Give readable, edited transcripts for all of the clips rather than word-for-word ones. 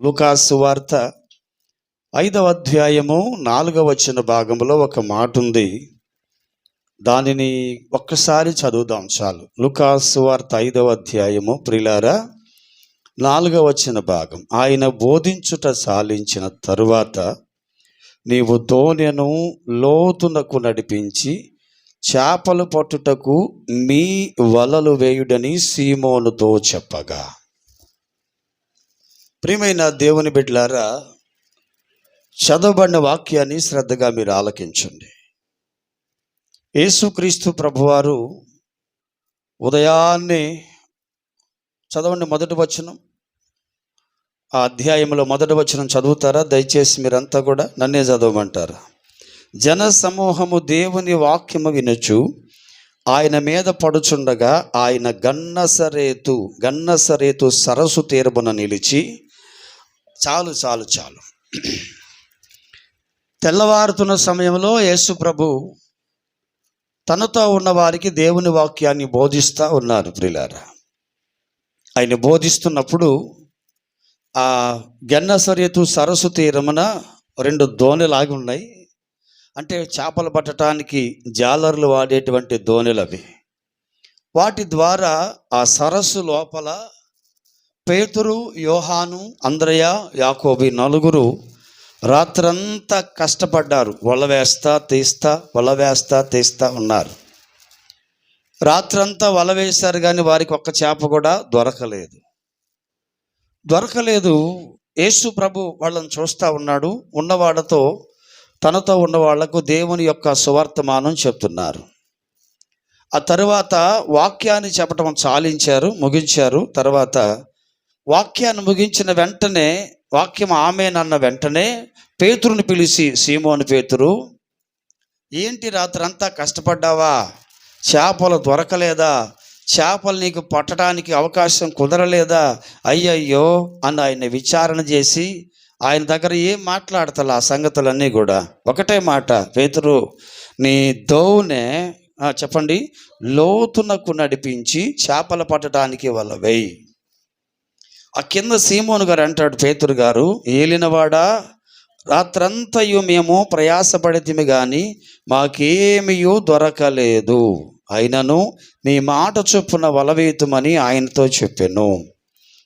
లూకాసు సువార్త 5వ అధ్యాయము 4వ వచన భాగంలో ఒక మాట ఉంది. దానిని ఒక్కసారి చదువుదాం చాలు. లూకాసు సువార్త 5వ అధ్యాయము ప్రియులారా 4వ వచన భాగం. ఆయన బోధించుట సాలించిన తరువాత నీవు దోణెను లోతునకు నడిపించి చేపలు పట్టుటకు మీ వలలు వేయుడని సీమోనుతో చెప్పగా. ప్రియమైన దేవుని బిడ్డలారా, చదవబడిన వాక్యాన్ని శ్రద్ధగా మీరు ఆలకించండి. యేసుక్రీస్తు ప్రభువారు ఉదయాన్నే చదవండి మొదటి వచనం, ఆ అధ్యాయంలో మొదటి వచనం చదువుతారా? దయచేసి మీరంతా కూడా నన్నే చదవమంటారా? జన సమూహము దేవుని వాక్యము వినుచు ఆయన మీద పడుచుండగా ఆయన గన్నసరేతు సరస్సు తీరమున నిలిచి చాలు తెల్లవారుతున్న సమయంలో యేసు ప్రభు తనతో ఉన్న వారికి దేవుని వాక్యాన్ని బోధిస్తూ ఉన్నారు. ప్రియులారా, ఆయన బోధిస్తున్నప్పుడు ఆ గన్నసరేతు సరస్సు తీరమున 2 దోణెలాగి ఉన్నాయి. అంటే చేపలు పట్టడానికి జాలర్లు వాడేటువంటి దోణెలు అవి. వాటి ద్వారా ఆ సరస్సు లోపల పేతురు, యోహాను, అంద్రయ, యాకోబు నలుగురు రాత్రంతా కష్టపడ్డారు. వల వేస్తా తీస్తా ఉన్నారు. రాత్రంతా వల వేశారు, కానీ వారికి ఒక్క చేప కూడా దొరకలేదు. యేసు ప్రభు వాళ్ళని చూస్తూ ఉన్నాడు. ఉన్నవాళ్ళతో, తనతో ఉన్న వాళ్లకు దేవుని యొక్క సువర్తమానం చెప్తున్నారు. ఆ తరువాత వాక్యాన్ని చెప్పటం ముగించారు. తర్వాత వాక్యాన్ని ముగించిన వెంటనే, వాక్యం ఆమేనన్న వెంటనే పేతురుని పిలిచి, సీమోను పేతురు, ఏంటి రాత్రంతా కష్టపడ్డావా? చేపలు దొరకలేదా? చేపలు నీకు పట్టడానికి అవకాశం కుదరలేదా? అయ్యయ్యో అని ఆయన విచారణ చేసి ఆయన దగ్గర ఏం మాట్లాడతలే ఆ సంగతులన్నీ కూడా. ఒకటే మాట, పేతురు నీ దోణె చెప్పండి లోతునకు నడిపించి చేపలు పట్టడానికి వల వేయి. ఆ కింద సీమోను గారు అంటాడు, పేతురు గారు, ఏలినవాడా, రాత్రంతయు మేము ప్రయాసపడితిమి కానీ మాకేమియూ దొరకలేదు. అయినను నీ మాట చొప్పున వల వేయుమని ఆయనతో చెప్పెను.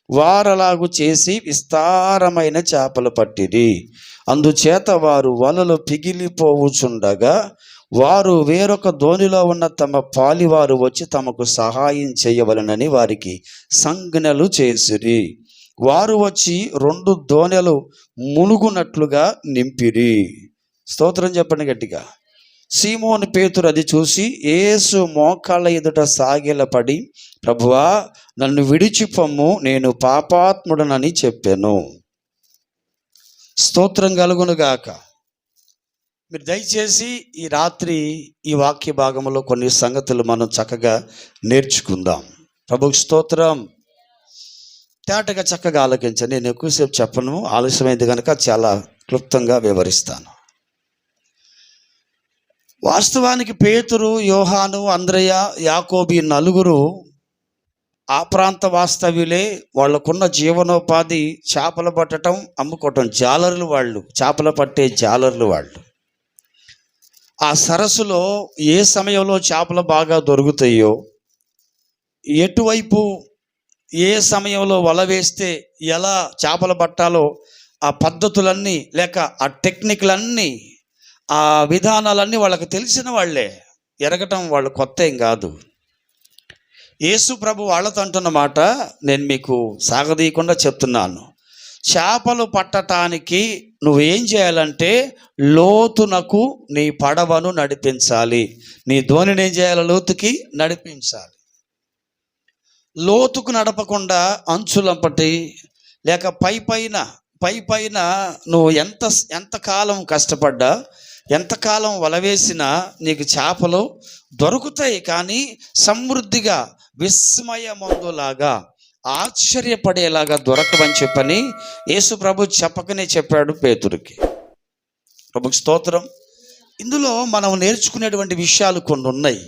వారలాగు చేసి విస్తారమైన చేపలు పట్టిరి. అందుచేత వారు వలలు పిగిలిపోవుచుండగా వారు వేరొక దోణిలో ఉన్న తమ పాలివారు వచ్చి తమకు సహాయం చేయవలనని వారికి సంజ్ఞలు చేసిరి. వారు వచ్చి 2 దోణెలు మునుగునట్లుగా నింపిరి. స్తోత్రం చెప్పండి గట్టిగా. సీమోను పేతురు అది చూసి యేసు మోకాళ్ళ ఎదుట సాగిలపడి, ప్రభువా నన్ను విడిచిపొమ్ము, నేను పాపాత్ముడనని చెప్పాను. స్తోత్రం కలుగునుగాక. మీరు దయచేసి ఈ రాత్రి ఈ వాక్య భాగంలో కొన్ని సంగతులు మనం చక్కగా నేర్చుకుందాం. ప్రభుకు స్తోత్రం. తేటగా చక్కగా ఆలోచించండి. నేను ఎక్కువసేపు చెప్పను, ఆలస్యమైంది కనుక చాలా క్లుప్తంగా వివరిస్తాను. వాస్తవానికి పేతురు, యోహాను, అంద్రయ, యాకోబు నలుగురు ఆ ప్రాంత వాస్తవ్యులే. వాళ్ళకున్న జీవనోపాధి చేపలు పట్టడం, అమ్ముకోవటం. జాలర్లు వాళ్ళు, చేపలు పట్టే జాలర్లు వాళ్ళు. ఆ సరస్సులో ఏ సమయంలో చేపలు బాగా దొరుకుతాయో, ఎటువైపు ఏ సమయంలో వల వేస్తే ఎలా చేపలు పట్టాలో ఆ పద్ధతులన్నీ, లేక ఆ టెక్నిక్లన్నీ, ఆ విధానాలన్నీ వాళ్ళకి తెలిసిన వాళ్ళే. ఎరగటం వాళ్ళు కొత్త ఏం కాదు. యేసు ప్రభు వాళ్ళతో అంటున్న మాట నేను మీకు సాగదీయకుండా చెప్తున్నాను. చేపలు పట్టటానికి నువ్వేం చేయాలంటే లోతునకు నీ పడవను నడిపించాలి. నీ దోణిని ఏం చేయాలి? లోతుకి నడిపించాలి. లోతుకు నడపకుండా అంచులంపటి లేక పై పైన నువ్వు ఎంతకాలం కష్టపడ్డా, ఎంతకాలం వలవేసినా నీకు చేపలు దొరుకుతాయి, కానీ సమృద్ధిగా విస్మయమందులాగా ఆశ్చర్యపడేలాగా దొరకవని చెప్పని యేసు ప్రభు చెప్పకనే చెప్పాడు పేతురుకి. ప్రభుకి స్తోత్రం. ఇందులో మనం నేర్చుకునేటువంటి విషయాలు కొన్ని ఉన్నాయి.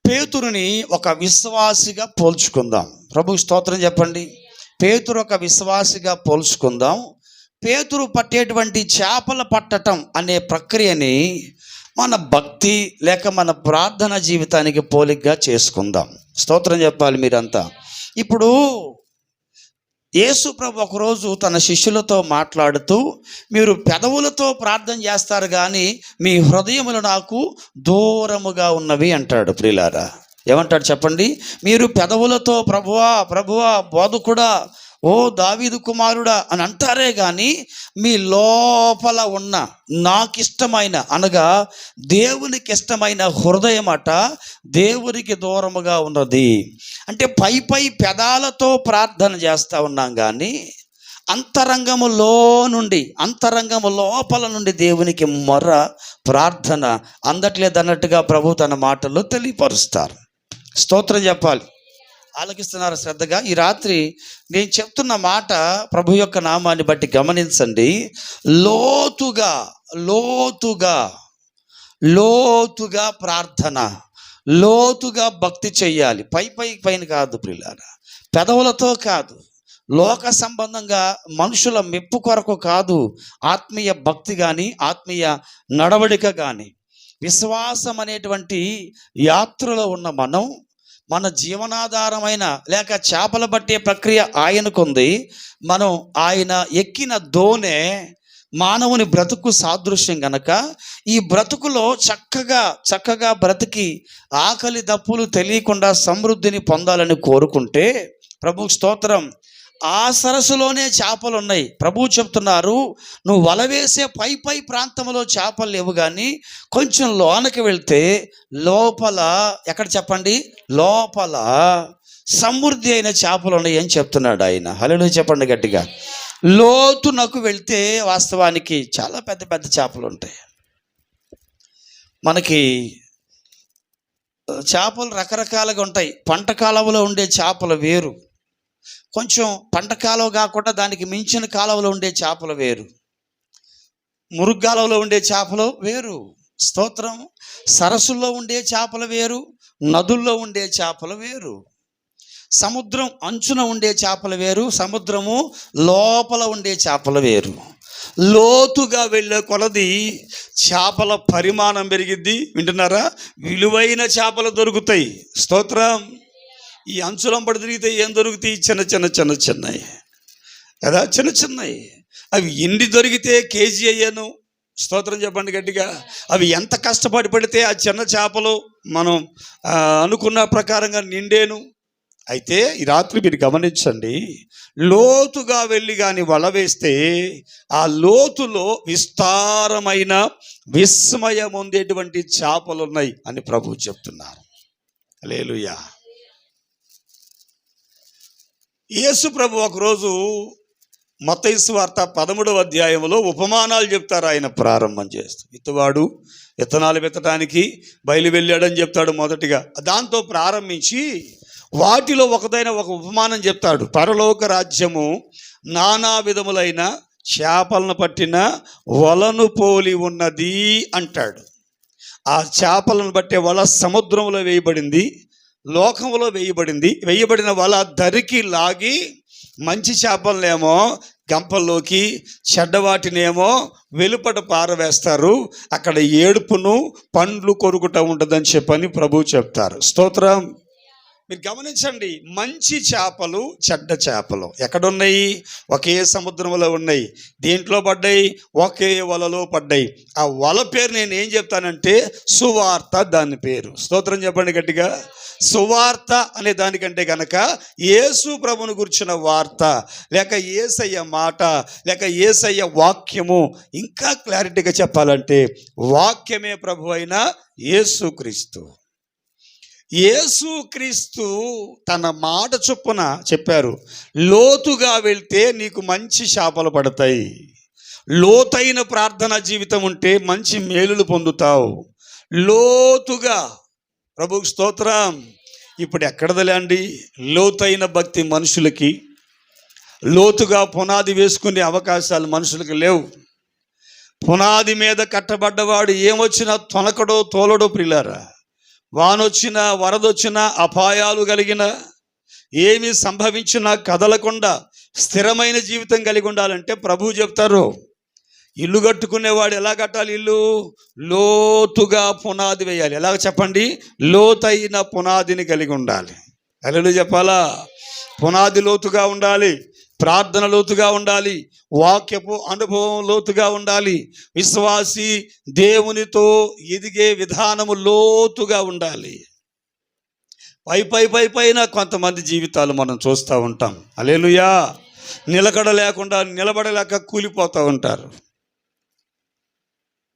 పేతురుని ఒక విశ్వాసిగా పోల్చుకుందాం. ప్రభుకి స్తోత్రం చెప్పండి. పేతురు ఒక విశ్వాసిగా పోల్చుకుందాం. పేతురు పట్టేటువంటి చేపల పట్టటం అనే ప్రక్రియని మన భక్తి లేక మన ప్రార్థన జీవితానికి పోలికగా చేసుకుందాం. స్తోత్రం చెప్పాలి మీరంతా. ఇప్పుడు యేసు ప్రభు ఒకరోజు తన శిష్యులతో మాట్లాడుతూ, మీరు పెదవులతో ప్రార్థన చేస్తారు కానీ మీ హృదయములు నాకు దూరముగా ఉన్నవి అంటాడు. ప్రియులారా, ఏమంటాడు చెప్పండి? మీరు పెదవులతో ప్రభువా ప్రభువా బోధకుడా, ఓ దావీదు కుమారుడా అని అంటారే కానీ మీ లోపల ఉన్న నాకిష్టమైన అనగా దేవునికి ఇష్టమైన హృదయం అట దేవునికి దూరముగా ఉన్నది. అంటే పై పెదాలతో ప్రార్థన చేస్తూ ఉన్నాం కానీ అంతరంగము లోపల నుండి దేవునికి మొర్ర ప్రార్థన అందట్లేదన్నట్టుగా ప్రభు తన మాటల్లో తెలియపరుస్తారు. స్తోత్రం చెప్పాలి. ఆలకిస్తున్నారు శ్రద్ధగా. ఈ రాత్రి నేను చెప్తున్న మాట ప్రభు యొక్క నామాన్ని బట్టి గమనించండి. లోతుగా ప్రార్థన, లోతుగా భక్తి చెయ్యాలి. పైన కాదు ప్రియులారా, పెదవులతో కాదు, లోక సంబంధంగా మనుషుల మెప్పు కొరకు కాదు. ఆత్మీయ భక్తి కానీ ఆత్మీయ నడవడిక కానీ విశ్వాసం అనేటువంటి యాత్రలో ఉన్న మన జీవనాధారమైన లేక చేపలు పట్టే ప్రక్రియ ఆయనకుంది. మనం ఆయన ఎక్కిన దోణె మానవుని బ్రతుకు సాదృశ్యం గనక ఈ బ్రతుకులో చక్కగా బ్రతికి ఆకలి దప్పులు తెలియకుండా సమృద్ధిని పొందాలని కోరుకుంటే ప్రభు స్తోత్రం, ఆ సరస్సులోనే చేపలు ఉన్నాయి. ప్రభు చెప్తున్నారు, నువ్వు వల వేసే పై ప్రాంతంలో చేపలు లేవు కానీ కొంచెం లోనకి వెళ్తే లోపల ఎక్కడ చెప్పండి, లోపల సమృద్ధి అయిన చేపలు ఉన్నాయి అని చెప్తున్నాడు ఆయన. హల్లెలూయా చెప్పండి గట్టిగా. లోతునకు వెళ్తే వాస్తవానికి చాలా పెద్ద చేపలు ఉంటాయి. మనకి చేపలు రకరకాలుగా ఉంటాయి. పంట కాలంలో ఉండే చేపలు వేరు, కొంచెం పంట కాలువ కాకుండా దానికి మించిన కాలువలో ఉండే చేపలు వేరు, మురుగ్గాలంలో ఉండే చేపలు వేరు. స్తోత్రం. సరస్సుల్లో ఉండే చేపలు వేరు, నదుల్లో ఉండే చేపలు వేరు, సముద్రం అంచున ఉండే చేపలు వేరు, సముద్రము లోపల ఉండే చేపలు వేరు. లోతుగా వెళ్ళే కొలది చేపల పరిమాణం పెరిగిద్ది. వింటున్నారా? విలువైన చేపలు దొరుకుతాయి. స్తోత్రం. ఈ అంచులంబడి తిరిగితే ఏం దొరుకుతాయి? చిన్నవి కదా, చిన్నవి. అవి ఎన్ని దొరికితే కేజీ అయ్యాను. స్తోత్రం చెప్పండి గట్టిగా. అవి ఎంత కష్టపడి పడితే ఆ చిన్న చేపలు మనం అనుకున్న ప్రకారంగా నిండేను. అయితే ఈ రాత్రి మీరు గమనించండి, లోతుగా వెళ్ళి కానీ వల వేస్తే ఆ లోతులో విస్తారమైన విస్మయం ఉండేటువంటి చేపలు ఉన్నాయి అని ప్రభువు చెప్తున్నారు. హల్లెలూయా. యేసు ప్రభు ఒకరోజు మత్తయి సువార్త 13వ అధ్యాయంలో ఉపమానాలు చెప్తారు. ఆయన ప్రారంభం చేస్తూ విత్తువాడు విత్తనాలు విత్తడానికి బయలు వెళ్ళాడని చెప్తాడు మొదటిగా. దాంతో ప్రారంభించి వాటిలో ఒక ఉపమానం చెప్తాడు. పరలోక రాజ్యము నానా విధములైన చేపలను పట్టిన వలను పోలి ఉన్నది అంటాడు. ఆ చేపలను పట్టే వల సముద్రంలో వేయబడింది, లోకంలో వేయబడిన వల ధరికి లాగి మంచి చేపలనేమో గంపల్లోకి, చెడ్డవాటినేమో వెలుపట పారవేస్తారు. అక్కడ ఏడుపును పండ్లు కొరుకుట ఉంటుందని చెప్పని ప్రభు చెప్తారు. స్తోత్రం. మీరు గమనించండి, మంచి చేపలు చెడ్డ చేపలు ఎక్కడున్నాయి? ఒకే సముద్రంలో ఉన్నాయి. దేంట్లో పడ్డాయి? ఒకే వలలో పడ్డాయి. ఆ వల పేరు నేను ఏం చెప్తానంటే సువార్త, దాని పేరు. స్తోత్రం చెప్పండి గట్టిగా. సువార్త అనే దానికంటే కనుక యేసు ప్రభుని గురించిన వార్త, లేక యేసయ్య మాట, లేక యేసయ్య వాక్యము. ఇంకా క్లారిటీగా చెప్పాలంటే వాక్యమే ప్రభు అయిన యేసుక్రీస్తు. యేసుక్రీస్తు తన మాట చొప్పున చెప్పారు, లోతుగా వెళ్తే నీకు మంచి చేపలు పడతాయి. లోతైన ప్రార్థన జీవితం ఉంటే మంచి మేలులు పొందుతావు. లోతుగా, ప్రభువుకి స్తోత్రం. ఇప్పుడు ఎక్కడదలేండి లోతైన భక్తి మనుషులకి? లోతుగా పునాది వేసుకునే అవకాశాలు మనుషులకు లేవు. పునాది మీద కట్టబడ్డవాడు ఏమొచ్చినా తొనకడో తోలడో ప్రియులారా. వానొచ్చినా వరదొచ్చినా అపాయాలు కలిగిన ఏమి సంభవించినా కదలకుండా స్థిరమైన జీవితం కలిగి ఉండాలంటే ప్రభువు చెప్తారు, ఇల్లు కట్టుకునేవాడు ఎలా కట్టాలి? ఇల్లు లోతుగా పునాది వేయాలి. ఎలాగ చెప్పండి? లోతైన పునాదిని కలిగి ఉండాలి. హల్లెలూయా చెప్పాలా? పునాది లోతుగా ఉండాలి, ప్రార్థన లోతుగా ఉండాలి, వాక్యపు అనుభవం లోతుగా ఉండాలి, విశ్వాసి దేవునితో ఎదిగే విధానము లోతుగా ఉండాలి. పైన కొంతమంది జీవితాలు మనం చూస్తూ ఉంటాం. హల్లెలూయా. నిలబడలేక కూలిపోతూ ఉంటారు.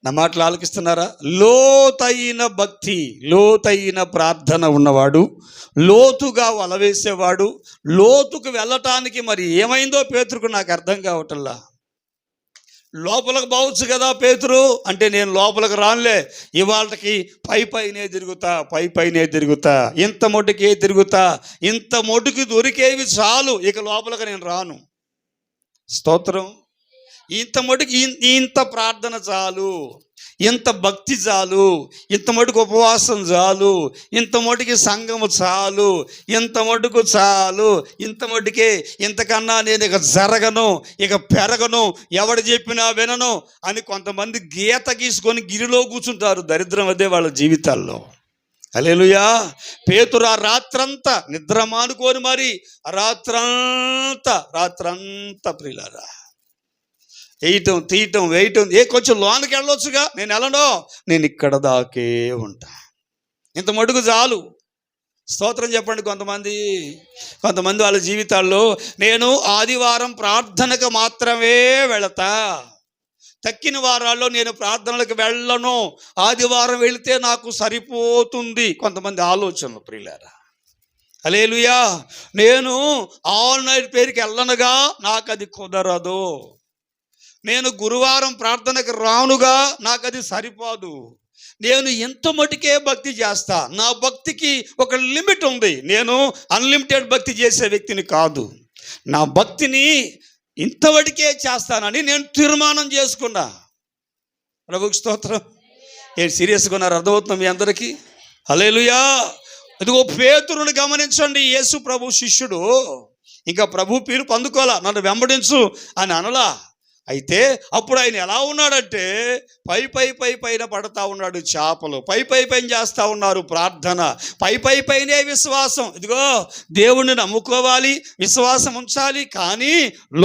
నా మాటలు ఆలకిస్తున్నారా? లోతైన భక్తి, లోతైన ప్రార్థన ఉన్నవాడు, లోతుగా వలవేసేవాడు, లోతుకు వెళ్ళటానికి మరి ఏమైందో పేతురుకు నాకు అర్థం కావటంలా. లోపలికి పోవచ్చు కదా పేతురు అంటే, నేను లోపలికి రానులే, ఇవాళకి పైనే తిరుగుతా, ఇంత మొట్టుకే తిరుగుతా, ఇంత మొట్టుకి దొరికేవి చాలు, ఇక లోపలికి నేను రాను. స్తోత్రం. ఇంత మటుకు ఇంత ప్రార్థన చాలు, ఇంత భక్తి చాలు, ఇంత మటుకు ఉపవాసం చాలు, ఇంత మటుకి సంఘము చాలు, ఇంత మటుకు చాలు, ఇంత మటుకే, ఇంతకన్నా నేను ఇక జరగను, ఇక పెరగను, ఎవడు చెప్పినా వినను అని కొంతమంది గీత గీసుకొని గిరిలో కూర్చుంటారు. దరిద్రం అదే వాళ్ళ జీవితాల్లో. హల్లెలూయా. పేతురు ఆ రాత్రంతా నిద్ర మానుకొని మరి రాత్రంతా ప్రియులారా తీయటం వేయటం, కొంచెం లోనికి వెళ్ళొచ్చుగా, నేను వెళ్ళను, నేను ఇక్కడ దాకే ఉంటా, ఇంత మటుకు చాలు. స్తోత్రం చెప్పండి. కొంతమంది వాళ్ళ జీవితాల్లో, నేను ఆదివారం ప్రార్థనకు మాత్రమే వెళతా, తక్కిన వారాల్లో నేను ప్రార్థనలకు వెళ్ళను, ఆదివారం వెళితే నాకు సరిపోతుంది. కొంతమంది ఆలోచనలు ప్రియులారా. హల్లెలూయా. నేను ఆల్ నైట్ పేరుకి వెళ్ళనుగా, నాకు అది కుదరదు. నేను గురువారం ప్రార్థనకు రానుగా, నాకు అది సరిపోదు. నేను ఎంత మటుకే భక్తి చేస్తా, నా భక్తికి ఒక లిమిట్ ఉంది. నేను అన్లిమిటెడ్ భక్తి చేసే వ్యక్తిని కాదు. నా భక్తిని ఇంతవరకే చేస్తానని నేను తీర్మానం చేసుకున్నా. ప్రభువుకి స్తోత్రం. ఏం సీరియస్గా ఉన్నారు? అర్థమవుతుంది మీ అందరికీ? హల్లెలూయా. ఇదిగో పేతురుని గమనించండి. యేసు ప్రభు శిష్యుడు, ఇంకా ప్రభు పేరు పొందుకోలా, నన్ను వెంబడించు అని అనలా. అయితే అప్పుడు ఆయన ఎలా ఉన్నాడంటే, పైన పడతా ఉన్నాడు చేపలు, పైన చేస్తూ ఉన్నారు ప్రార్థన, పైనే విశ్వాసం. ఇదిగో దేవుణ్ణి నమ్ముకోవాలి, విశ్వాసం ఉంచాలి, కానీ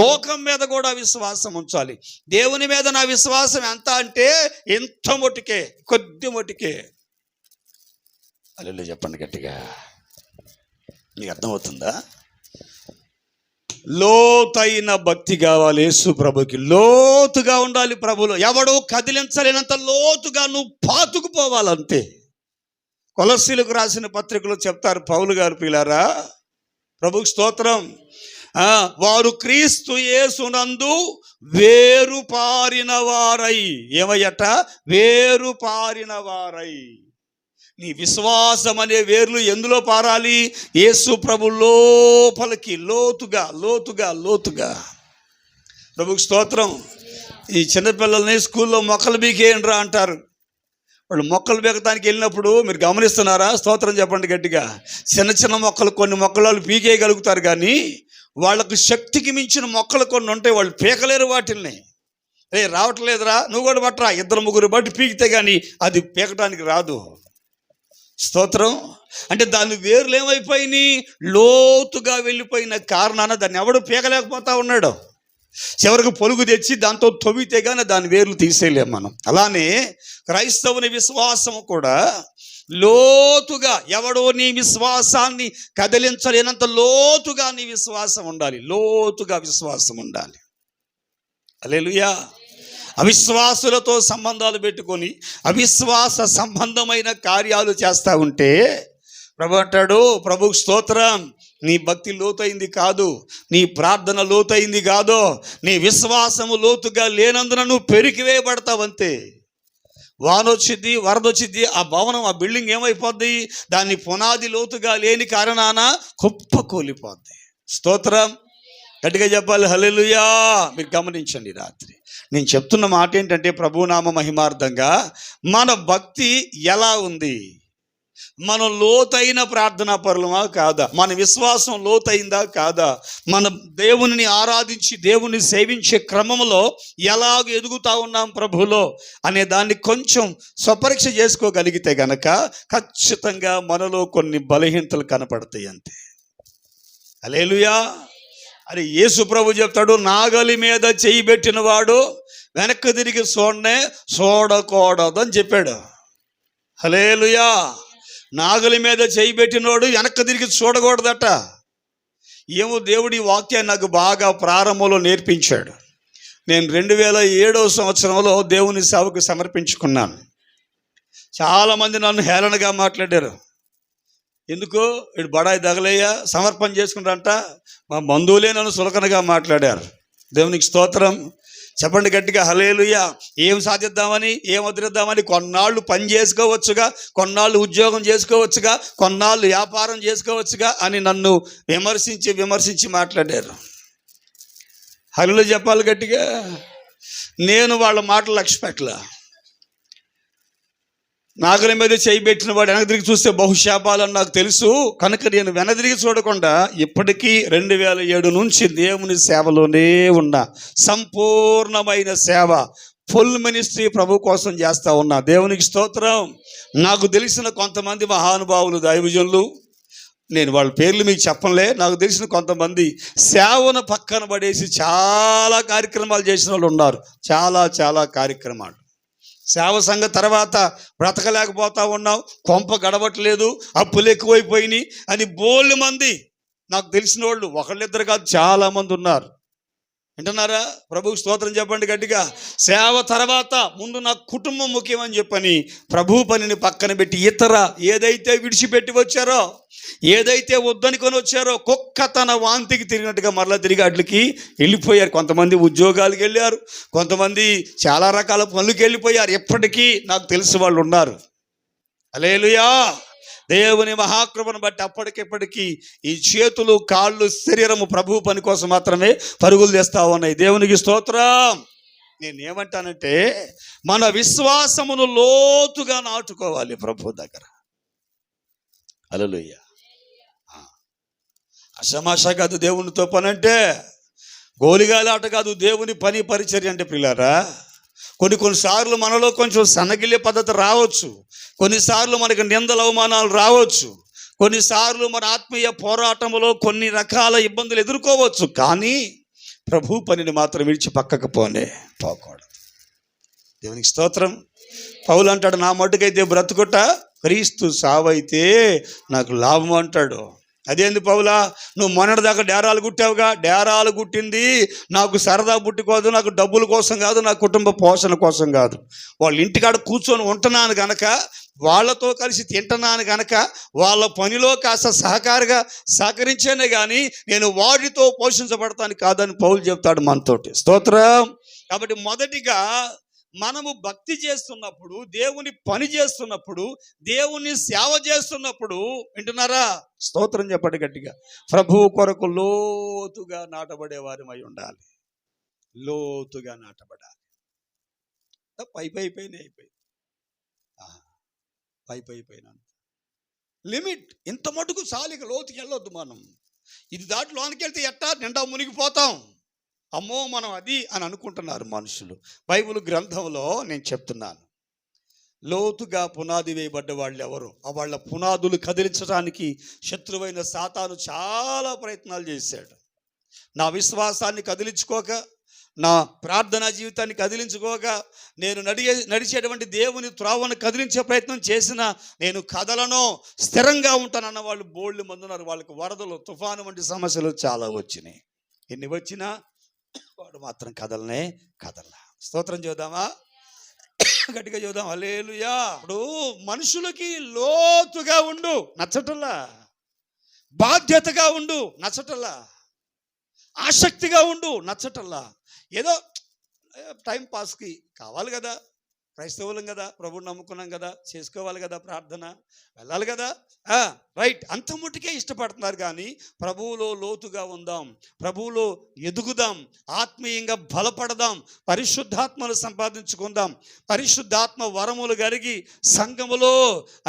లోకం మీద కూడా విశ్వాసం ఉంచాలి. దేవుని మీద నా విశ్వాసం ఎంత అంటే ఎంత మొటికే, కొద్ది మొటికే. హల్లెలూయా చెప్పండి గట్టిగా. మీకు అర్థమవుతుందా? లోతైన భక్తి కావాలి యేసు ప్రభుకి. లోతుగా ఉండాలి ప్రభులో. ఎవడో కదిలించలేనంత లోతుగా నువ్వు పాతుకుపోవాలంతే. కొలస్సీలకు రాసిన పత్రికలో చెప్తారు పౌలు గారు, ప్రియులారా, ప్రభుకి స్తోత్రం, వారు క్రీస్తు యేసునందు వేరుపారిన వారై, ఏమయ్యట? వేరుపారిన వారై. నీ విశ్వాసం అనే వేర్లు ఎందులో పారాలి? యేసు ప్రభు లోపలికి, లోతుగా. ప్రభుకి స్తోత్రం. ఈ చిన్నపిల్లల్ని స్కూల్లో మొక్కలు బీకేయండిరా అంటారు. వాళ్ళు మొక్కలు బీకడానికి వెళ్ళినప్పుడు మీరు గమనిస్తున్నారా? స్తోత్రం చెప్పండి గట్టిగా. చిన్న మొక్కలు, కొన్ని మొక్కలు వాళ్ళు పీకేయగలుగుతారు, కానీ వాళ్ళకు శక్తికి మించిన మొక్కలు కొన్ని ఉంటాయి, వాళ్ళు పీకలేరు వాటిల్ని. రావట్లేదురా, నువ్వు కూడా పట్టరా, 2-3 బట్టి పీకితే కానీ అది పీకటానికి రాదు. స్తోత్రం. అంటే దాని వేర్లు ఏమైపోయినాయి? లోతుగా వెళ్ళిపోయిన కారణాన దాన్ని ఎవడు పీకలేకపోతా ఉన్నాడు. చివరికి పొలుగు తెచ్చి దాంతో తవ్వితే కానీ దాని వేర్లు తీసేయలేము మనం. అలానే క్రైస్తవుని విశ్వాసం కూడా లోతుగా, ఎవడో నీ విశ్వాసాన్ని కదిలించలేనంత లోతుగా నీ విశ్వాసం ఉండాలి, లోతుగా విశ్వాసం ఉండాలి. హల్లెలూయా. అవిశ్వాసులతో సంబంధాలు పెట్టుకొని అవిశ్వాస సంబంధమైన కార్యాలు చేస్తూ ఉంటే ప్రభు అంటాడు, ప్రభుకు స్తోత్రం, నీ భక్తి లోతైంది కాదు, నీ ప్రార్థన లోతైంది కాదు, నీ విశ్వాసము లోతుగా లేనందున నువ్వు పెరికివేయబడతావంతే. వానొచ్చిద్ది, వరదొచ్చిద్ది, ఆ భవనం, ఆ బిల్డింగ్ ఏమైపోద్ది? దాన్ని పునాది లోతుగా లేని కారణాన కుప్పకూలిపోద్ది. స్తోత్రం. గట్టిగా చెప్పాలి హల్లెలూయా. మీరు గమనించండి, రాత్రి నేను చెప్తున్న మాట ఏంటంటే, ప్రభునామ మహిమార్థంగా మన భక్తి ఎలా ఉంది? మనం లోతైన ప్రార్థనా పరులమా కాదా, మన విశ్వాసం లోతైందా కాదా, మన దేవుని ఆరాధించి దేవుని సేవించే క్రమంలో ఎలాగ ఎదుగుతా ఉన్నాం ప్రభులో అనే దాన్ని కొంచెం స్వపరీక్ష చేసుకోగలిగితే గనక ఖచ్చితంగా మనలో కొన్ని బలహీనతలు కనపడతాయి అంతే. హల్లెలూయా. అరే యేసు ప్రభు చెప్తాడు, నాగలి మీద చేయి పెట్టిన వాడు వెనక్కి తిరిగి చూడకూడదు అని చెప్పాడు. హల్లెలూయా. నాగలి మీద చేయి పెట్టినోడు వెనక్కి తిరిగి చూడకూడదట. ఏమో దేవుడి వాక్యాన్ని నాకు బాగా ప్రారంభంలో నేర్పించాడు. నేను 2007వ సంవత్సరంలో దేవుని సేవకు సమర్పించుకున్నాను. చాలామంది నన్ను హేళనగా మాట్లాడారు. ఎందుకు ఇటు బడాయి తగలయ్యా సమర్పణ చేసుకుంటారంట. మా బంధువులే నన్ను సులకనగా మాట్లాడారు. దేవునికి స్తోత్రం చెప్పండి గట్టిగా హల్లెలూయా. ఏం సాధిద్దామని, ఏం వదిలేద్దామని, కొన్నాళ్ళు పని చేసుకోవచ్చుగా, కొన్నాళ్ళు ఉద్యోగం చేసుకోవచ్చుగా, కొన్నాళ్ళు వ్యాపారం చేసుకోవచ్చుగా అని నన్ను విమర్శించి మాట్లాడారు. హల్లెలూయా చెప్పాలి గట్టిగా. నేను వాళ్ళ మాటలు లక్ష్య పెట్టలా. నాగలి మీద చేయి పెట్టిన వాడు వెనక తిరిగి చూస్తే బహుశాపాలని నాకు తెలుసు కనుక నేను వెనదిరిగి చూడకుండా ఇప్పటికీ 2007 నుంచి దేవుని సేవలోనే ఉన్నా. సంపూర్ణమైన సేవ, ఫుల్ మినిస్ట్రీ ప్రభు కోసం చేస్తూ ఉన్నా. దేవునికి స్తోత్రం. నాకు తెలిసిన కొంతమంది మహానుభావులు దైవజనులు, నేను వాళ్ళ పేర్లు మీకు చెప్పలే, నాకు తెలిసిన కొంతమంది సేవను పక్కన పడేసి చాలా కార్యక్రమాలు చేసిన వాళ్ళు ఉన్నారు. చాలా కార్యక్రమాలు. సేవ సంఘ తర్వాత బ్రతకలేకపోతా ఉన్నాం, కొంప గడవట్లేదు, అప్పులు ఎక్కువైపోయినాయి అని బోళ్ళు మంది నాకు తెలిసిన వాళ్ళు, ఒకళ్ళిద్దరు కాదు చాలామంది ఉన్నారు. వింటున్నారా? ప్రభువు స్తోత్రం చెప్పండి గట్టిగా. సేవ తర్వాత ముందు నాకు కుటుంబం ముఖ్యమని చెప్పని ప్రభు పనిని పక్కన పెట్టి ఇతర ఏదైతే విడిచిపెట్టి వచ్చారో, ఏదైతే వద్దనుకొని వచ్చారో, కుక్క తన వాంతికి తిరిగినట్టుగా మరలా తిరిగి అట్లకి వెళ్ళిపోయారు. కొంతమంది ఉద్యోగాలకు వెళ్ళారు, కొంతమంది చాలా రకాల పనులకు వెళ్ళిపోయారు. ఎప్పటికీ నాకు తెలిసిన వాళ్ళు ఉన్నారు. హల్లెలూయా. దేవుని మహాకృపను బట్టి అప్పటికిప్పటికీ ఈ చేతులు, కాళ్ళు, శరీరము ప్రభు పని కోసం మాత్రమే పరుగులు తెస్తా ఉన్నాయి. దేవునికి స్తోత్రం. నేనేమంటానంటే మన విశ్వాసమును లోతుగా నాటుకోవాలి ప్రభు దగ్గర. హల్లెలూయా. అషమాష కాదు దేవునితో పని అంటే, గోలిగాలాట కాదు దేవుని పని పరిచర్య అంటే. పిల్లారా, కొన్నిసార్లు మనలో కొంచెం సన్నగిల్లే పద్ధతి రావచ్చు, కొన్నిసార్లు మనకు నిందల అవమానాలు రావచ్చు, కొన్నిసార్లు మన ఆత్మీయ పోరాటంలో కొన్ని రకాల ఇబ్బందులు ఎదుర్కోవచ్చు. కానీ ప్రభు పనిని మాత్రం విడిచి పక్కకు పోకూడదు. దేవునికి స్తోత్రం. పౌలు అంటాడు, నా మట్టుకైతే బ్రతుకుట క్రీస్తు, సావైతే నాకు లాభం అంటాడు. అదేంది పౌలా, నువ్వు మొన్నటిదాకా డేరాలు కుట్టావుగా, డేరాలు కుట్టింది నాకు సరదా పుట్టుకోదు, నాకు డబ్బుల కోసం కాదు, నా కుటుంబ పోషణ కోసం కాదు. వాళ్ళ ఇంటికాడ కూర్చొని ఉంటున్నాను గనక, వాళ్ళతో కలిసి తింటున్నాను గనక, వాళ్ళ పనిలో కాస్త సహకరించానే కానీ నేను వాటితో పోషించబడతాను కాదని పౌలు చెప్తాడు మనతోటి. స్తోత్రం. కాబట్టి మొదటిగా మనము భక్తి చేస్తున్నప్పుడు, దేవుని పని చేస్తున్నప్పుడు, దేవుని సేవ చేస్తున్నప్పుడు, వింటున్నారా? స్తోత్రం చెప్పండి గట్టిగా. ప్రభువు కొరకు లోతుగా నాటబడే వారిమై ఉండాలి. లోతుగా నాటబడాలి. అయిపోయింది లిమిట్. ఇంత మటుకు చాలిక లోతుకి వెళ్ళొద్దు. మనం ఇది దాటి లోనికి వెళ్తే ఎట్టా నిండా మునిగిపోతాం. అమ్మో మనం అది అని అనుకుంటున్నారు మనుషులు. బైబిల్ గ్రంథంలో నేను చెప్తున్నాను, లోతుగా పునాది వేయబడ్డ వాళ్ళు ఎవరు, వాళ్ళ పునాదులు కదిలించడానికి శత్రువైన సాతాను చాలా ప్రయత్నాలు చేశాడు. నా విశ్వాసాన్ని కదిలించుకోక, నా ప్రార్థనా జీవితాన్ని కదిలించుకోక, నేను నడిచేటువంటి దేవుని త్రోవను కదిలించే ప్రయత్నం చేసినా నేను కదలను, స్థిరంగా ఉంటానన్న వాళ్ళు బోళ్ళు మంది ఉన్నారు. వాళ్ళకి వరదలు, తుఫాను వంటి సమస్యలు చాలా వచ్చినాయి. ఎన్ని వచ్చినా వాడు మాత్రం కదలనే కదలలా. స్తోత్రం చూద్దామా? గట్టిగా చూద్దాం. హల్లెలూయా. ఇప్పుడు మనుషులకి లోతుగా ఉండు నచ్చటల్లా, బాధ్యతగా ఉండు నచ్చటల్లా, ఆసక్తిగా ఉండు నచ్చటల్లా. ఏదో టైం పాస్కి కావాలి కదా, క్రైస్తవులం కదా, ప్రభువుని నమ్ముకున్నాం కదా, చేసుకోవాలి కదా ప్రార్థన, వెళ్ళాలి కదా, రైట్. అంత ముట్టుకే ఇష్టపడుతున్నారు. కానీ ప్రభువులో లోతుగా ఉందాం, ప్రభువులో ఎదుగుదాం, ఆత్మీయంగా బలపడదాం, పరిశుద్ధాత్మలు సంపాదించుకుందాం, పరిశుద్ధాత్మ వరములు కలిగి సంఘములో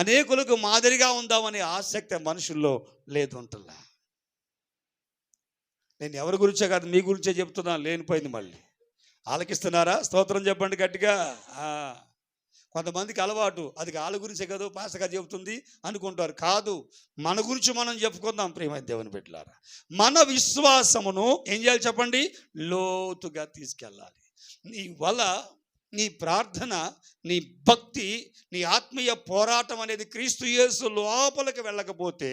అనేకులకు మాదిరిగా ఉందామనే ఆసక్తి మనుషుల్లో లేదు ఉంటుందా. నేను ఎవరి గురించే కాదు, మీ గురించే చెప్తున్నాను. లేనిపోయింది మళ్ళీ. ఆలకిస్తున్నారా? స్తోత్రం చెప్పండి గట్టిగా. కొంతమందికి అలవాటు, అది వాళ్ళ గురించే కదా పాస్టర్గా చెబుతుంది అనుకుంటారు. కాదు, మన గురించి మనం చెప్పుకుందాం. ప్రియమైన దేవుని బిడ్డలారా, మన విశ్వాసమును ఏం చేయాలి చెప్పండి? లోతుగా తీసుకెళ్ళాలి. నీ వల్ల నీ ప్రార్థన, నీ భక్తి, నీ ఆత్మీయ పోరాటం అనేది క్రీస్తు యేసు లోపలికి వెళ్ళకపోతే,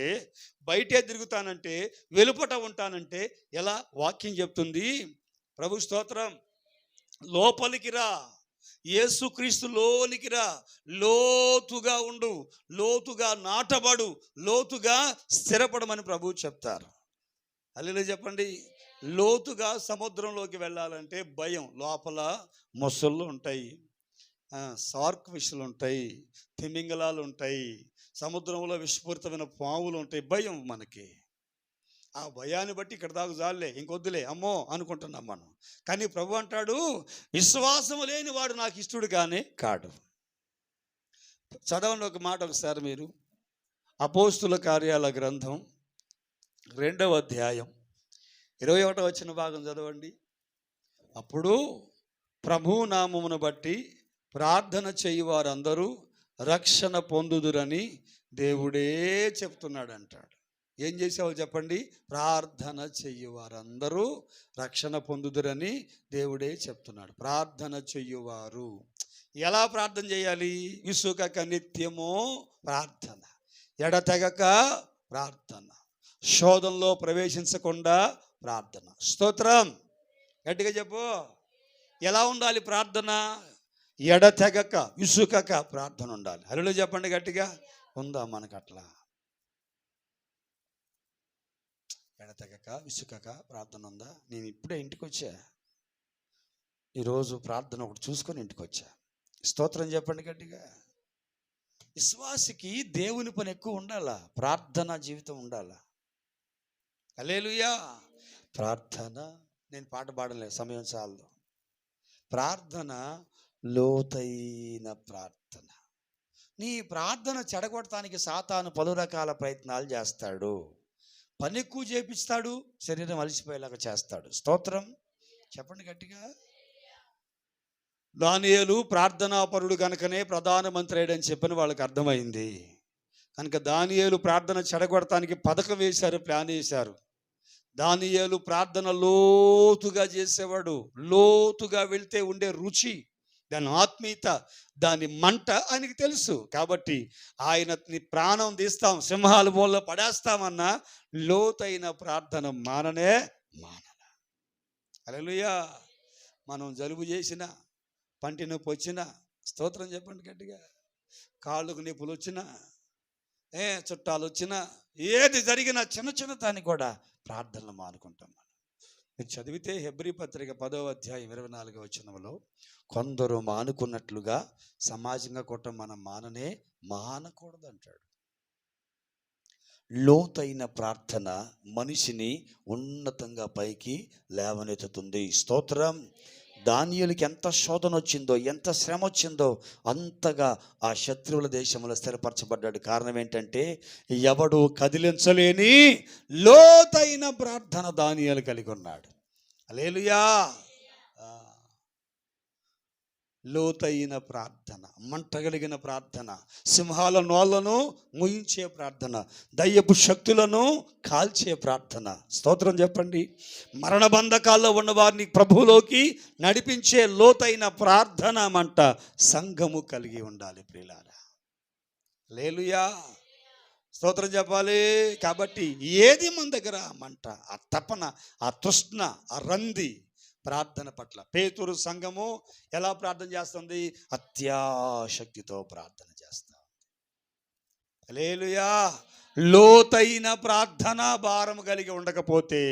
బయటే తిరుగుతానంటే, వెలుపట ఉంటానంటే ఎలా? వాక్యం చెప్తుంది. ప్రభు స్తోత్రం. లోపలికి రా, యేసుక్రీస్తు లోనికి రా, లోతుగా ఉండు, లోతుగా నాటబడు, లోతుగా స్థిరపడమని ప్రభువు చెప్తారు. హల్లెలూయా చెప్పండి. లోతుగా సముద్రంలోకి వెళ్ళాలంటే భయం. లోపల మొసళ్ళు ఉంటాయి, సార్క్ ఫిష్లు ఉంటాయి, తిమింగలాలు ఉంటాయి, సముద్రంలో విషపూరితమైన పాములు ఉంటాయి. భయం మనకి. ఆ భయాన్ని బట్టి ఇక్కడ దాకా జాలే, ఇంకొద్దులే అమ్మో అనుకుంటున్నాం మనం. కానీ ప్రభు అంటాడు, విశ్వాసము లేని వాడు నాకు ఇష్టడు కానీ కాడు. చదవండి ఒక మాట ఒకసారి మీరు. అపోస్తుల కార్యాల గ్రంథం 2వ అధ్యాయం 21వ వచన భాగం చదవండి. అప్పుడు ప్రభు నామమును బట్టి ప్రార్థన చేయి వారందరూ రక్షణ పొందుదురని దేవుడే చెప్తున్నాడు అంటాడు. ఏం చేసేవాళ్ళు చెప్పండి? ప్రార్థన చెయ్యువారందరూ రక్షణ పొందుదురని దేవుడే చెప్తున్నాడు. ప్రార్థన చెయ్యువారు ఎలా ప్రార్థన చేయాలి? విసుకక నిత్యము ప్రార్థన, ఎడతెగక ప్రార్థన, శోధనలో ప్రవేశించకుండా ప్రార్థన. స్తోత్రం. గట్టిగా చెప్పు. ఎలా ఉండాలి ప్రార్థన? ఎడతెగక, విసుకక ప్రార్థన ఉండాలి. హల్లెలూయా చెప్పండి గట్టిగా. ఉందా మనకు అట్లా? ఎడతెగక, విసుకక ప్రార్థన ఉందా? నేను ఇప్పుడే ఇంటికి వచ్చా, ఈరోజు ప్రార్థన ఒకటి చూసుకొని ఇంటికి వచ్చా. స్తోత్రం చెప్పండి గట్టిగా. విశ్వాసికి దేవుని పని ఎక్కువ ఉండాలా, ప్రార్థన జీవితం ఉండాలా. హల్లెలూయా. ప్రార్థన, నేను పాట పాడలేదు, సమయం చాలదు. ప్రార్థన, లోతైన ప్రార్థన. నీ ప్రార్థన చెడగొట్టడానికి సాతాను పలు రకాల ప్రయత్నాలు చేస్తాడు. పని ఎక్కువ చేపిస్తాడు, శరీరం అలసిపోయేలాగా చేస్తాడు. స్తోత్రం చెప్పండి గట్టిగా. దానియేలు ప్రార్థనాపరుడు కనుకనే ప్రధానమంత్రి అయ్యాడని చెప్పని వాళ్ళకి అర్థమైంది. కనుక దానియేలు ప్రార్థన చెడగొడటానికి పథకం వేశారు, ప్లాన్ వేశారు. దానియేలు ప్రార్థన లోతుగా చేసేవాడు. లోతుగా వెళ్తే ఉండే రుచి, దాని ఆత్మీయత, దాని మంట ఆయనకి తెలుసు. కాబట్టి ఆయన ప్రాణం తీస్తాం, సింహాల మూలలో పడేస్తామన్నా లోతైన ప్రార్థన మాననే మానల. హల్లెలూయా. మనం జలుబు చేసిన, పంటి నొప్పి వచ్చినా, స్తోత్రం చెప్పండి గట్టిగా, కాళ్ళకు నొప్పులు వచ్చినా, చుట్టాలు వచ్చినా, ఏది జరిగినా చిన్న చిన్న దాన్ని కూడా ప్రార్థనలు మానుకుంటాం. మీరు చదివితే హెబ్రీ పత్రిక 10వ అధ్యాయం 24వ వచనంలో, కొందరు మానుకున్నట్లుగా సమాజంగా కొట్ట మనం మానకూడదు అంటాడు. లోతైన ప్రార్థన మనిషిని ఉన్నతంగా పైకి లేవనెత్తుతుంది. స్తోత్రం. దానియేలుకి ఎంత శోధన వచ్చిందో, ఎంత శ్రమ వచ్చిందో అంతగా ఆ శత్రువుల దేశంలో స్థిరపరచబడ్డాడు. కారణం ఏంటంటే, ఎవడు కదిలించలేని లోతైన ప్రార్థన దానియేలు కలిగి ఉన్నాడు. హల్లెలూయా. లోతైన ప్రార్థన, మంటగలిగిన ప్రార్థన, సింహాల నోళ్లను ముయించే ప్రార్థన, దయ్యపు శక్తులను కాల్చే ప్రార్థన. స్తోత్రం చెప్పండి. మరణ బంధకాల్లో ఉన్న వారిని ప్రభువులోకి నడిపించే లోతైన ప్రార్థన మంట సంఘము కలిగి ఉండాలి ప్రియులారా. హల్లెలూయా. స్తోత్రం చెప్పాలి. కాబట్టి ఏది మన దగ్గర మంట, ఆ తపన, ఆ తృష్ణ, ఆ రంది ప్రార్థన పట్ల. పేతురు సంఘము ఎలా ప్రార్థన చేస్తుంది? అత్యాశక్తితో ప్రార్థన చేస్తా. హల్లెలూయా. లోతైన ప్రార్థన భారం కలిగి ఉండకపోతే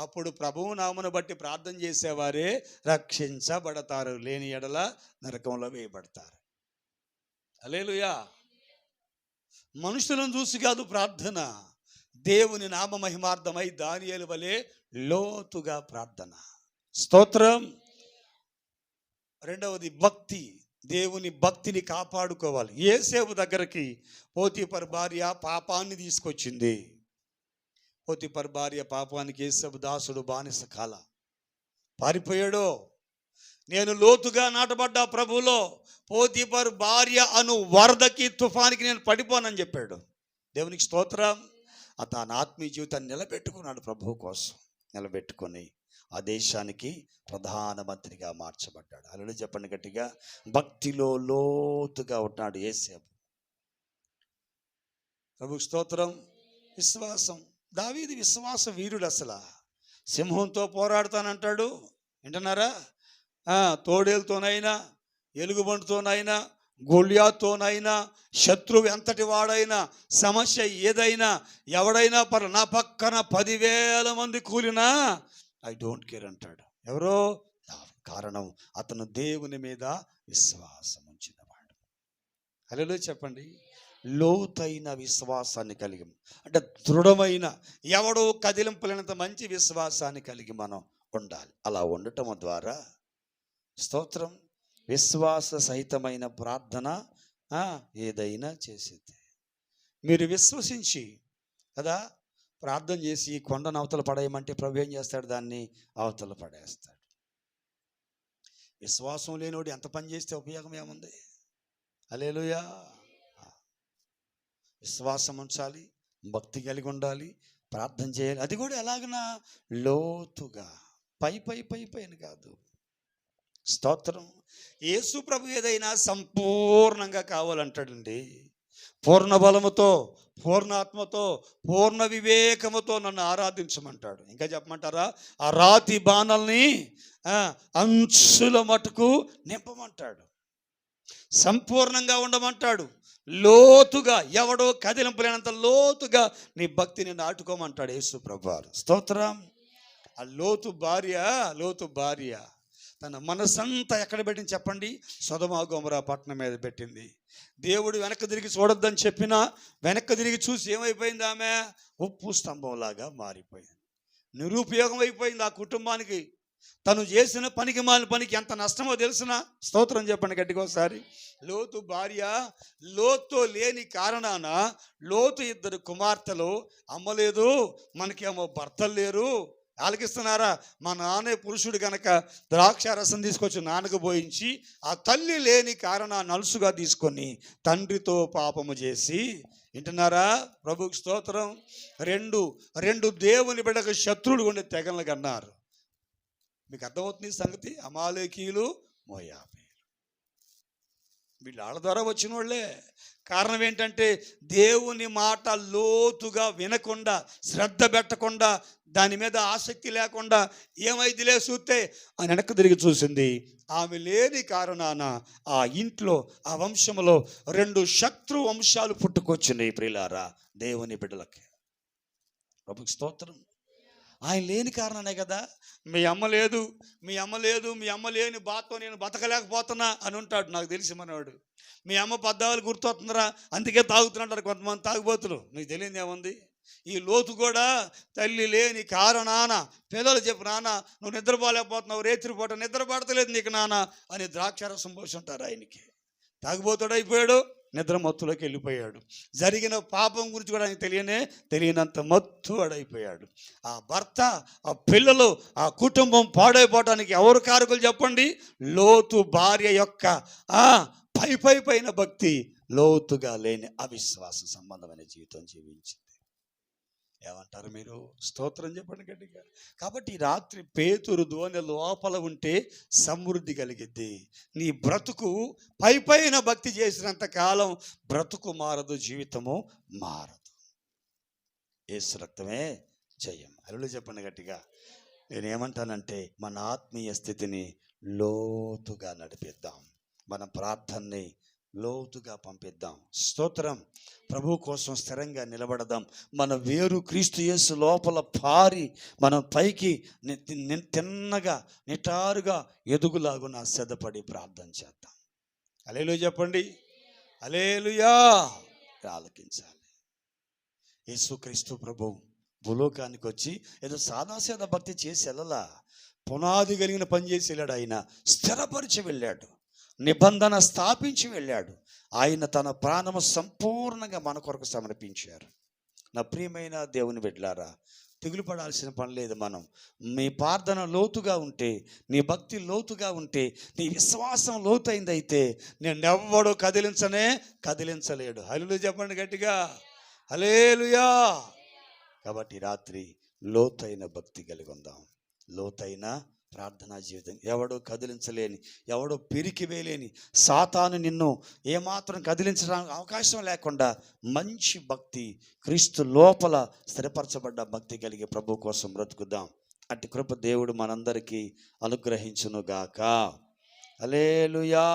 అప్పుడు ప్రభువు నామమును బట్టి ప్రార్థన చేసేవారే రక్షించబడతారు, లేని ఎడల నరకంలో వేయబడతారు. హల్లెలూయా. మనుషులను చూసి కాదు ప్రార్థన, దేవుని నామ మహిమార్థమై దానియేలు వలె లోతుగా ప్రార్థన. స్తోత్రం. రెండవది భక్తి. దేవుని భక్తిని కాపాడుకోవాలి. యోసేపు దగ్గరికి పోతీఫర్ భార్య పాపాన్ని తీసుకొచ్చింది. పోతీఫర్ భార్య పాపానికి యోసేపు దాసుడు బానిస కాల పారిపోయాడో. నేను లోతుగా నాటబడ్డా ప్రభువులో, పోతీఫర్ భార్య అను వరదకి తుఫానికి నేను పడిపోనని చెప్పాడు. దేవునికి స్తోత్రం. తన ఆత్మీయ జీవితాన్ని నిలబెట్టుకున్నాడు ప్రభువు కోసం. నిలబెట్టుకొని ఆ దేశానికి ప్రధానమంత్రిగా మార్చబడ్డాడు. అలా చెప్పండి గట్టిగా. భక్తిలో లోతుగా ఉన్నాడు యోసేపు. ప్రభువు స్తోత్రం. విశ్వాసం. దావీదు విశ్వాస వీరుడు. అసలు సింహంతో పోరాడుతానంటాడు. వింటున్నారా? తోడేలతోనైనా, ఎలుగుబంటితోనైనా, గొల్యాతోనైనా, శత్రువు ఎంతటి వాడైనా, సమస్య ఏదైనా, ఎవడైనా నా పక్కన 10,000 మంది కూలినా ఐ డోంట్ కేర్ అంటాడు. ఎవరో? కారణం అతను దేవుని మీద విశ్వాసం ఉంచినవాడు. హల్లెలూయా చెప్పండి. లోతైన విశ్వాసాన్ని కలిగి, అంటే దృఢమైన, ఎవడో కదిలింపలేనంత మంచి విశ్వాసాన్ని కలిగి మనం ఉండాలి. అలా ఉండటం ద్వారా స్తోత్రం, విశ్వాస సహితమైన ప్రార్థన ఏదైనా చేసేది. మీరు విశ్వసించి కదా ప్రార్థన చేసి కొండను అవతల పడేయమంటే ప్రభు ఏం చేస్తాడు? దాన్ని అవతల పడేస్తాడు. విశ్వాసం లేనివాడు ఎంత పని చేస్తే ఉపయోగం ఏముంది? హల్లెలూయా. విశ్వాసం ఉంచాలి, భక్తి కలిగి ఉండాలి, ప్రార్థన చేయాలి. అది కూడా ఎలాగనా? లోతుగా, పైన కాదు. స్తోత్రం. యేసు ప్రభు ఏదైనా సంపూర్ణంగా కావాలంటాడండి. పూర్ణ బలముతో, పూర్ణాత్మతో, పూర్ణ వివేకముతో నన్ను ఆరాధించమంటాడు. ఇంకా చెప్పమంటారా? ఆ రాతి బాణల్ని అంచుల మటుకు నింపమంటాడు. సంపూర్ణంగా ఉండమంటాడు. లోతుగా, ఎవడో కదిలింపలేనంత లోతుగా నీ భక్తిని నాటుకోమంటాడు యేసు ప్రభువారు. స్తోత్రం. ఆ లోతు భార్య తన మనసంతా ఎక్కడ పెట్టింది చెప్పండి? సొదొమ గొమొర్రా పట్టణం మీద పెట్టింది. దేవుడు వెనక్కి తిరిగి చూడొద్దని చెప్పినా వెనక్కి తిరిగి చూసి ఏమైపోయింది? ఆమె ఉప్పు స్తంభంలాగా మారిపోయింది. నిరుపయోగం అయిపోయింది ఆ కుటుంబానికి. తను చేసిన పనికి మాలిన పనికి ఎంత నష్టమో తెలిసిన. స్తోత్రం చెప్పండి గట్టిగా ఒకసారి. లోతు భార్య లోతు లేని కారణాన లోతు 2 కుమార్తెలు అమ్మలేదు. మనకేమో భర్తలు లేరు. ఆలకిస్తున్నారా? మా నాన్న పురుషుడు గనక ద్రాక్ష రసం తీసుకొచ్చి నాన్నకు పోయించి ఆ తల్లి లేని కారణాన్ని అలుసుగా తీసుకొని తండ్రితో పాపము చేసి, వింటున్నారా? ప్రభువుకి స్తోత్రం. రెండు దేవుని బిడ్డకు శత్రువులు ఉండే తెగలను కన్నారు. మీకు అర్థమవుతుంది సంగతి? అమాలేకీయులు, మోయాబీయులు. వీళ్ళ ద్వారా వచ్చిన వాళ్ళే. కారణం ఏంటంటే దేవుని మాట లోతుగా వినకుండా, శ్రద్ధ పెట్టకుండా, దాని మీద ఆసక్తి లేకుండా ఏమైందిలే చూస్తే అని వెనక్కి తిరిగి చూసింది. ఆమె లేని కారణాన ఆ ఇంట్లో, ఆ వంశంలో 2 శత్రు వంశాలు పుట్టుకొచ్చినాయి. ప్రియులారా, దేవుని బిడ్డలకి ప్రభువుకి స్తోత్రం. ఆయన లేని కారణానే కదా. మీ అమ్మ లేని బాధతో నేను బతకలేకపోతున్నా అని ఉంటాడు. నాకు తెలిసి మనవాడు. మీ అమ్మ పద్దాలు గుర్తొస్తుందిరా, అందుకే తాగుతున్నట్టు కొంతమంది తాగుబోతులు. మీకు తెలియదు ఏముంది? ఈ లోతు కూడా తల్లి లేని కారణాన పిల్లలు చెప్పు, నాన్న నువ్వు నిద్రపోలేకపోతున్నావు, రేత్రిపూట నిద్ర పడతలేదు నీకు నాన్న అని ద్రాక్షారసం పోసి ఉంటారు. ఆయనకి తాగుబోతుడు అయిపోయాడు, నిద్ర మత్తులోకి వెళ్ళిపోయాడు. జరిగిన పాపం గురించి కూడా ఆయనకు తెలియనంత మత్తు వాడైపోయాడు. ఆ భర్త, ఆ పిల్లలు, ఆ కుటుంబం పాడైపోవటానికి ఎవరు కారకులు చెప్పండి? లోతు భార్య యొక్క పైన భక్తి, లోతుగా లేని అవిశ్వాస సంబంధమైన జీవితం జీవించింది. ఏమంటారు మీరు? స్తోత్రం చెప్పండి గట్టిగా. కాబట్టి రాత్రి పేతురు ధోని లోపల ఉంటే సమృద్ధి కలిగిద్ది. నీ బ్రతుకు పైన భక్తి చేసినంత కాలం బ్రతుకు మారదు, జీవితము మారదు. యేసు రక్తమే జయం. అల్లు చెప్పండి గట్టిగా. నేనేమంటానంటే మన ఆత్మీయ స్థితిని లోతుగా నడిపిద్దాం. మన ప్రార్థనని లోతుగా పంపిద్దాం. స్తోత్రం. ప్రభు కోసం స్థిరంగా నిలబడదాం. మన వేరు క్రీస్తు యేసు లోపల పారి మనం పైకి తిన్నగా నిటారుగా ఎదుగులాగున సిద్ధపడి ప్రార్థన చేద్దాం. హల్లెలూయా చెప్పండి. హల్లెలూయా. ఆలకించాలి. యేసుక్రీస్తు ప్రభు భూలోకానికి వచ్చి ఏదో సాదాసీదా భక్తి చేసి వెళ్ళలా, పునాది కలిగిన పని చేసి వెళ్ళాడు. ఆయన స్థిరపరిచి వెళ్ళాడు, నిబంధన స్థాపించి వెళ్ళాడు. ఆయన తన ప్రాణము సంపూర్ణంగా మన కొరకు సమర్పించారు. నా ప్రియమైన దేవుని బిడ్డలారా, తెగులు పడాల్సిన పని లేదు. మనం మీ ప్రార్థన లోతుగా ఉంటే, నీ భక్తి లోతుగా ఉంటే, నీ విశ్వాసం లోతైందైతే నిన్నెవ్వడు కదిలించలేడు. హల్లెలూయా చెప్పండి గట్టిగా, హల్లెలూయా. కాబట్టి రాత్రి లోతైన భక్తి కలిగి ఉందాం, లోతైన ప్రార్థనా జీవితం. ఎవడో కదిలించలేని, ఎవడో పిరికివేయలేని, సాతాను నిన్ను ఏమాత్రం కదిలించడానికి అవకాశం లేకుండా మంచి భక్తి, క్రీస్తు లోపల స్థిరపరచబడ్డ భక్తి కలిగి ప్రభు కోసం బ్రతుకుదాం. అట్టి కృప దేవుడు మనందరికీ అనుగ్రహించునుగాక. హల్లెలూయా.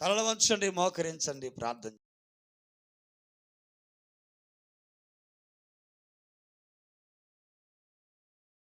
తలలు వంచండి, మోకరించండి, ప్రార్థన.